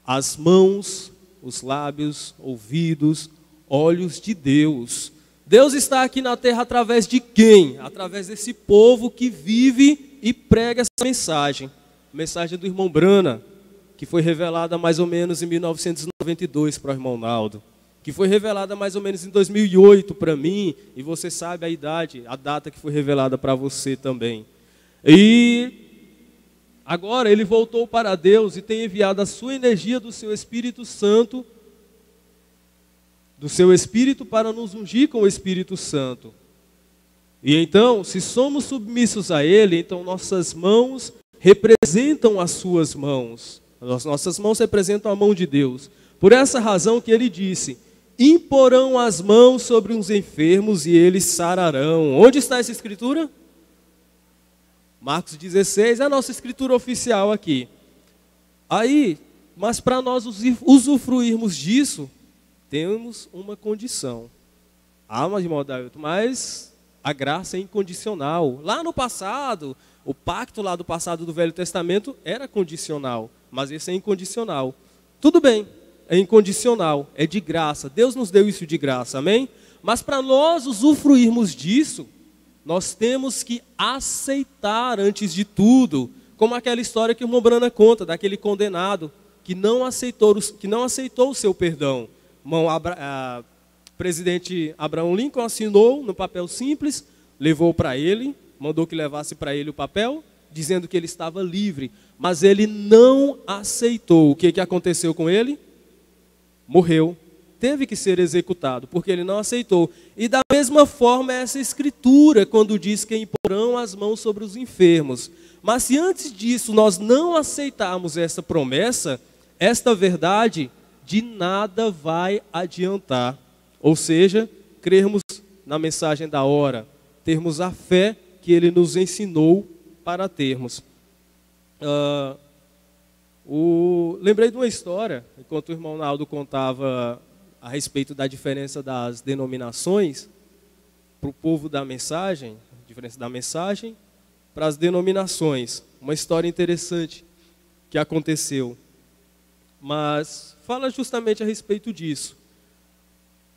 As mãos, os lábios, ouvidos, olhos de Deus. Deus está aqui na terra através de quem? Através desse povo que vive e prega essa mensagem. Mensagem do irmão Brana, que foi revelada mais ou menos em 1992 para o irmão Naldo. Que foi revelada mais ou menos em 2008 para mim, e você sabe a data que foi revelada para você também. E agora ele voltou para Deus e tem enviado a sua energia do seu Espírito Santo, do seu Espírito para nos ungir com o Espírito Santo. E então, se somos submissos a Ele, então nossas mãos representam as suas mãos. As nossas mãos representam a mão de Deus. Por essa razão que ele disse, imporão as mãos sobre os enfermos e eles sararão. Onde está essa escritura? Marcos 16 é a nossa escritura oficial aqui. Aí, mas para nós usufruirmos disso, temos uma condição. Mas, irmão Dailton, mas a graça é incondicional. Lá no passado, o pacto lá do passado do Velho Testamento era condicional, mas esse é incondicional. Tudo bem, é incondicional, é de graça. Deus nos deu isso de graça, amém? Mas para nós usufruirmos disso, nós temos que aceitar antes de tudo, como aquela história que o irmão Brana conta, daquele condenado que não aceitou o seu perdão. Presidente Abraham Lincoln assinou no papel simples, levou para ele, mandou que levasse para ele o papel, dizendo que ele estava livre, mas ele não aceitou. O que aconteceu com ele? Morreu. Teve que ser executado, porque ele não aceitou. E da mesma forma essa escritura, quando diz que imporão as mãos sobre os enfermos. Mas se antes disso nós não aceitarmos essa promessa, esta verdade de nada vai adiantar. Ou seja, crermos na mensagem da hora, termos a fé que ele nos ensinou para termos. Lembrei de uma história, enquanto o irmão Naldo contava a respeito da diferença das denominações para o povo da mensagem, diferença da mensagem para as denominações. Uma história interessante que aconteceu, mas fala justamente a respeito disso.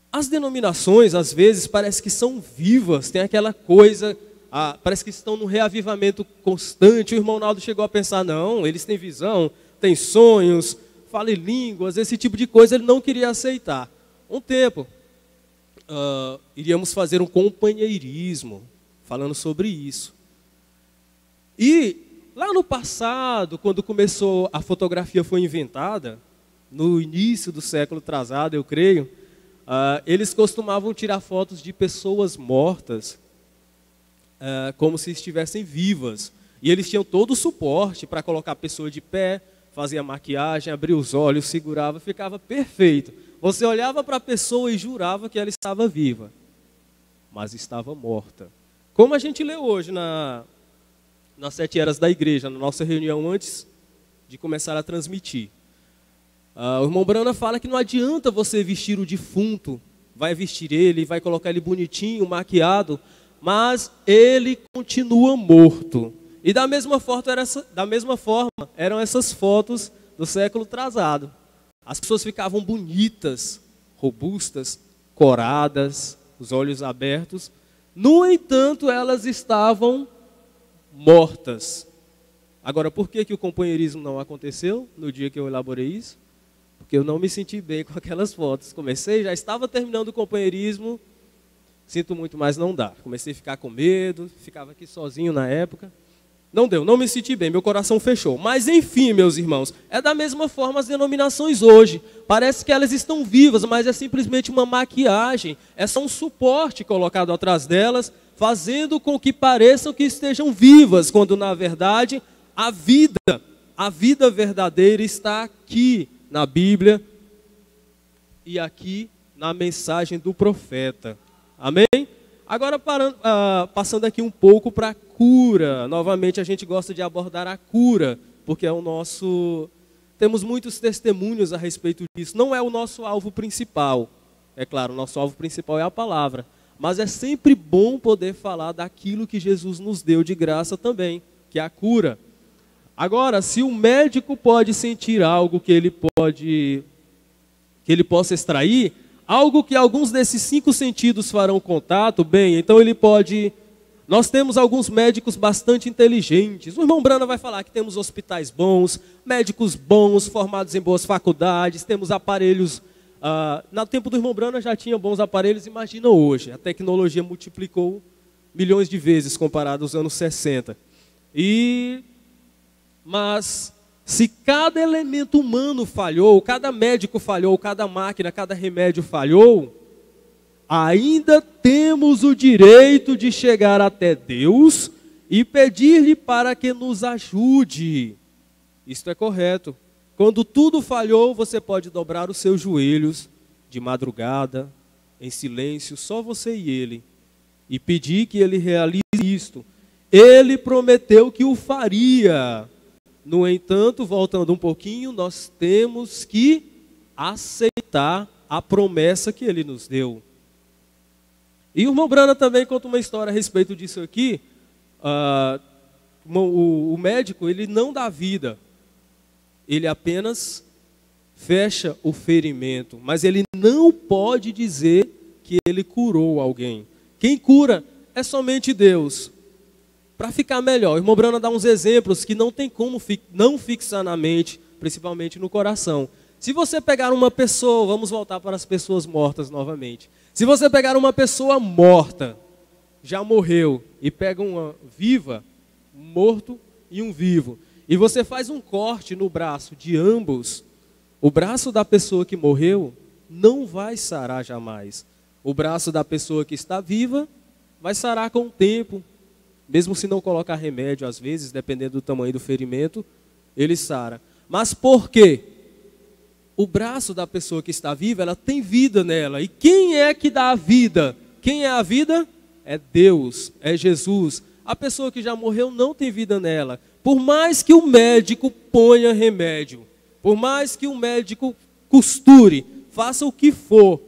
As denominações, às vezes, parece que são vivas, tem aquela coisa, parece que estão num reavivamento constante. O irmão Naldo chegou a pensar, não, eles têm visão, têm sonhos, falam em línguas, esse tipo de coisa ele não queria aceitar. Um tempo, iríamos fazer um companheirismo, falando sobre isso. E lá no passado, quando começou, a fotografia foi inventada, no início do século atrasado, eu creio, eles costumavam tirar fotos de pessoas mortas, como se estivessem vivas. E eles tinham todo o suporte para colocar a pessoa de pé, fazia maquiagem, abria os olhos, segurava, ficava perfeito. Você olhava para a pessoa e jurava que ela estava viva, mas estava morta. Como a gente leu hoje nas 7 eras da igreja, na nossa reunião antes de começar a transmitir. O irmão Brana fala que não adianta você vestir o defunto, vai vestir ele, vai colocar ele bonitinho, maquiado, mas ele continua morto. E da mesma forma eram essas fotos do século atrasado. As pessoas ficavam bonitas, robustas, coradas, os olhos abertos. No entanto, elas estavam mortas. Agora, por que o companheirismo não aconteceu no dia que eu elaborei isso? Porque eu não me senti bem com aquelas fotos. Já estava terminando o companheirismo, sinto muito, mas não dá. Comecei a ficar com medo, ficava aqui sozinho na época. Não deu, não me senti bem, meu coração fechou. Mas enfim, meus irmãos, é da mesma forma as denominações hoje. Parece que elas estão vivas, mas é simplesmente uma maquiagem. É só um suporte colocado atrás delas, fazendo com que pareçam que estejam vivas, quando na verdade a vida verdadeira está aqui na Bíblia e aqui na mensagem do profeta. Amém? Agora, passando aqui um pouco para a cura. Novamente, a gente gosta de abordar a cura, porque é temos muitos testemunhos a respeito disso. Não é o nosso alvo principal. É claro, o nosso alvo principal é a palavra. Mas é sempre bom poder falar daquilo que Jesus nos deu de graça também, que é a cura. Agora, se o médico pode sentir algo que ele possa extrair, algo que alguns desses 5 sentidos farão contato, bem, então ele pode... Nós temos alguns médicos bastante inteligentes. O irmão Brana vai falar que temos hospitais bons, médicos bons, formados em boas faculdades, temos aparelhos... no tempo do irmão Brana já tinha bons aparelhos, imagina hoje. A tecnologia multiplicou milhões de vezes comparado aos anos 60. Mas... se cada elemento humano falhou, cada médico falhou, cada máquina, cada remédio falhou, ainda temos o direito de chegar até Deus e pedir-lhe para que nos ajude. Isto é correto. Quando tudo falhou, você pode dobrar os seus joelhos de madrugada, em silêncio, só você e ele, e pedir que ele realize isto. Ele prometeu que o faria. No entanto, voltando um pouquinho, nós temos que aceitar a promessa que ele nos deu. E o irmão Brana também conta uma história a respeito disso aqui. O médico, ele não dá vida, ele apenas fecha o ferimento, mas ele não pode dizer que ele curou alguém. Quem cura é somente Deus. Para ficar melhor, o irmão Brana dá uns exemplos que não tem como não fixar na mente, principalmente no coração. Se você pegar uma pessoa, vamos voltar para as pessoas mortas novamente. Se você pegar uma pessoa morta, já morreu, e pega uma viva, um morto e um vivo, e você faz um corte no braço de ambos, o braço da pessoa que morreu não vai sarar jamais. O braço da pessoa que está viva vai sarar com o tempo, mesmo se não colocar remédio, às vezes, dependendo do tamanho do ferimento, ele sara. Mas por quê? O braço da pessoa que está viva, ela tem vida nela. E quem é que dá a vida? Quem é a vida? É Deus, é Jesus. A pessoa que já morreu não tem vida nela. Por mais que o médico ponha remédio, por mais que o médico costure, faça o que for,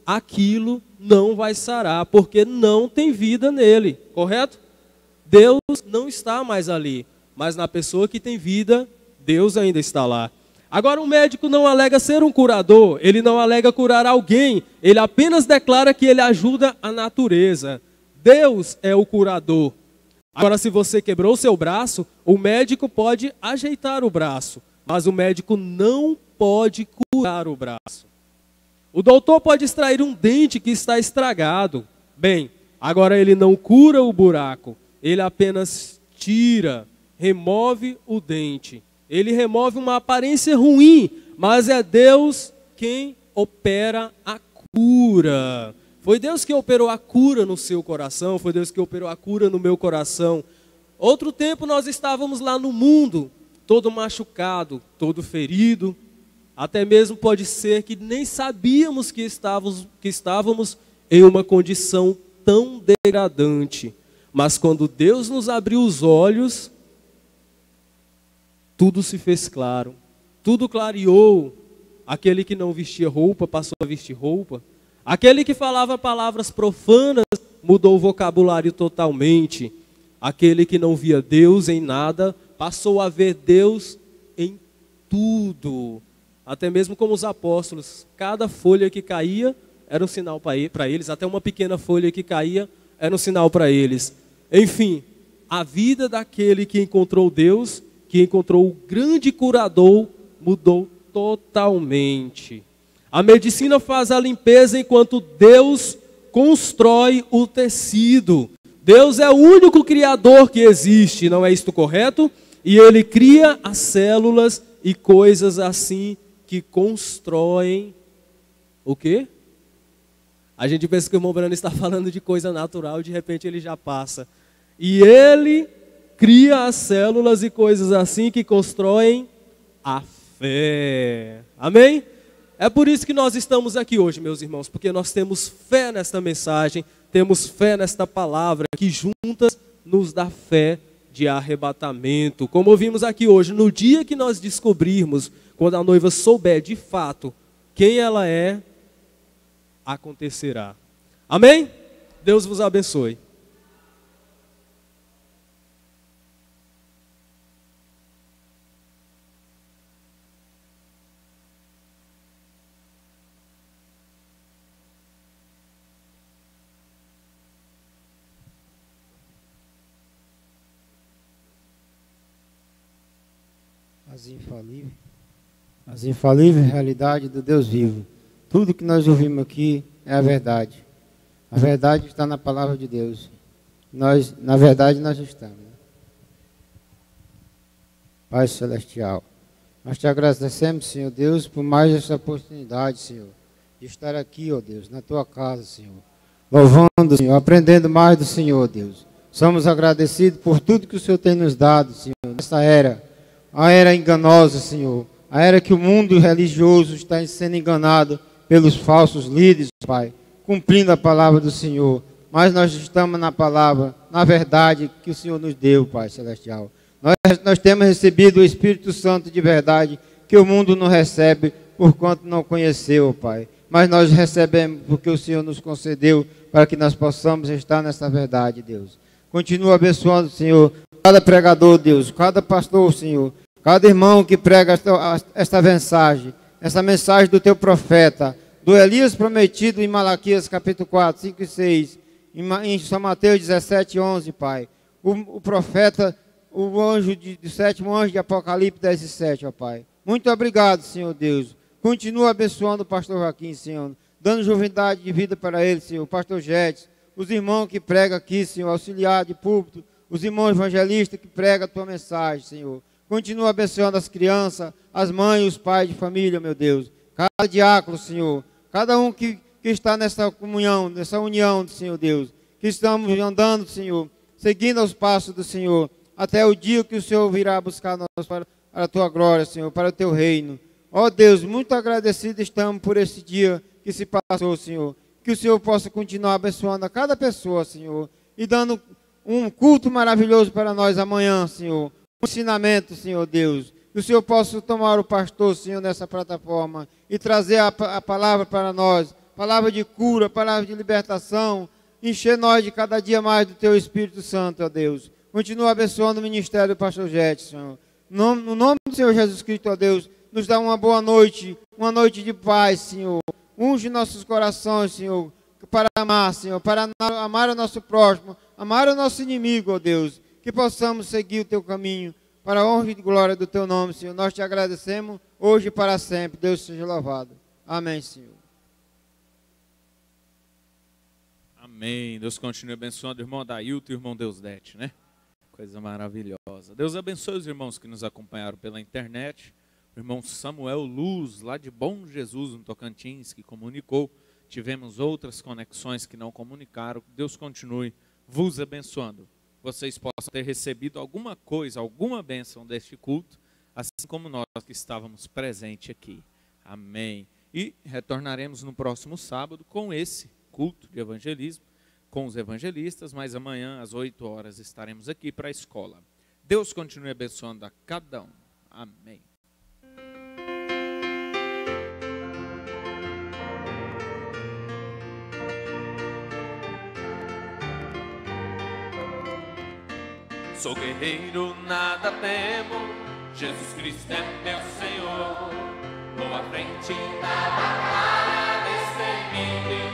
aquilo não vai sarar, porque não tem vida nele, correto? Deus não está mais ali, mas na pessoa que tem vida, Deus ainda está lá. Agora, o médico não alega ser um curador, ele não alega curar alguém, ele apenas declara que ele ajuda a natureza. Deus é o curador. Agora, se você quebrou o seu braço, o médico pode ajeitar o braço, mas o médico não pode curar o braço. O doutor pode extrair um dente que está estragado. Bem, agora ele não cura o buraco, ele apenas tira, remove o dente. Ele remove uma aparência ruim, mas é Deus quem opera a cura. Foi Deus que operou a cura no seu coração, foi Deus que operou a cura no meu coração. Outro tempo nós estávamos lá no mundo, todo machucado, todo ferido. Até mesmo pode ser que nem sabíamos que estávamos em uma condição tão degradante. Mas quando Deus nos abriu os olhos, tudo se fez claro, tudo clareou. Aquele que não vestia roupa passou a vestir roupa. Aquele que falava palavras profanas mudou o vocabulário totalmente. Aquele que não via Deus em nada passou a ver Deus em tudo. Até mesmo como os apóstolos, cada folha que caía era um sinal para eles, até uma pequena folha que caía era um sinal para eles. Enfim, a vida daquele que encontrou Deus, que encontrou o grande curador, mudou totalmente. A medicina faz a limpeza enquanto Deus constrói o tecido. Deus é o único criador que existe, não é isto correto? E Ele cria as células e coisas assim que constroem o quê? A gente pensa que o irmão Brano está falando de coisa natural, de repente ele já passa. E Ele cria as células e coisas assim que constroem a fé. Amém? É por isso que nós estamos aqui hoje, meus irmãos, porque nós temos fé nesta mensagem, temos fé nesta palavra, que juntas nos dá fé de arrebatamento. Como ouvimos aqui hoje, no dia que nós descobrirmos, quando a noiva souber de fato quem ela é, acontecerá. Amém? Deus vos abençoe. As infalíveis realidades do Deus vivo. Tudo que nós ouvimos aqui é a verdade. A verdade está na palavra de Deus. Na verdade, nós estamos. Pai Celestial, nós te agradecemos, Senhor Deus, por mais essa oportunidade, Senhor, de estar aqui, ó Deus, na tua casa, Senhor. Louvando, Senhor, aprendendo mais do Senhor, Deus. Somos agradecidos por tudo que o Senhor tem nos dado, Senhor, nessa era. A era enganosa, Senhor. A era que o mundo religioso está sendo enganado pelos falsos líderes, Pai, cumprindo a palavra do Senhor. Mas nós estamos na palavra, na verdade que o Senhor nos deu, Pai Celestial. Nós temos recebido o Espírito Santo de verdade, que o mundo não recebe, porquanto não conheceu, Pai. mas nós recebemos porque o Senhor nos concedeu para que nós possamos estar nessa verdade, Deus. Continua abençoando, Senhor, cada pregador, Deus, cada pastor, Senhor, cada irmão que prega esta mensagem, essa mensagem do teu profeta, do Elias prometido em Malaquias capítulo 4, 5 e 6, em São Mateus 17, 11, Pai. O profeta, o anjo do sétimo anjo de Apocalipse 10 e 7, ó Pai. Muito obrigado, Senhor Deus. Continua abençoando o pastor Joaquim, Senhor, dando juventude de vida para ele, Senhor, o pastor Jedes, os irmãos que pregam aqui, Senhor, auxiliar de púlpito, os irmãos evangelistas que pregam a tua mensagem, Senhor. Continua abençoando as crianças, as mães, os pais de família, meu Deus. Cada diácono, Senhor, cada um que está nessa comunhão, nessa união, Senhor Deus, que estamos andando, Senhor, seguindo os passos do Senhor, até o dia que o Senhor virá buscar nós para a tua glória, Senhor, para o teu reino. Ó Deus, muito agradecidos estamos por esse dia que se passou, Senhor. Que o Senhor possa continuar abençoando a cada pessoa, Senhor, e dando um culto maravilhoso para nós amanhã, Senhor. Um ensinamento, Senhor Deus. Que o Senhor possa tomar o pastor, Senhor, nessa plataforma e trazer a palavra para nós. Palavra de cura, palavra de libertação. Encher nós de cada dia mais do teu Espírito Santo, ó Deus. Continua abençoando o ministério do pastor Jet, Senhor. No nome do Senhor Jesus Cristo, ó Deus, nos dá uma boa noite, uma noite de paz, Senhor. Unge nossos corações, Senhor, para amar, Senhor, para amar o nosso próximo, amar o nosso inimigo, ó Deus. Que possamos seguir o teu caminho, para a honra e glória do teu nome, Senhor. Nós te agradecemos hoje e para sempre. Deus seja louvado. Amém, Senhor. Amém. Deus continue abençoando o irmão Dailton e o irmão Deusdete, né? Coisa maravilhosa. Deus abençoe os irmãos que nos acompanharam pela internet. O irmão Samuel Luz, lá de Bom Jesus, no Tocantins, que comunicou. Tivemos outras conexões que não comunicaram. Deus continue vos abençoando. Vocês possam ter recebido alguma coisa, alguma bênção deste culto, assim como nós que estávamos presentes aqui. Amém. E retornaremos no próximo sábado com esse culto de evangelismo, com os evangelistas, mas amanhã às 8 horas estaremos aqui para a escola. Deus continue abençoando a cada um. Amém. Sou guerreiro, nada temo, Jesus Cristo é meu Senhor. Vou à frente da batalha, destemido.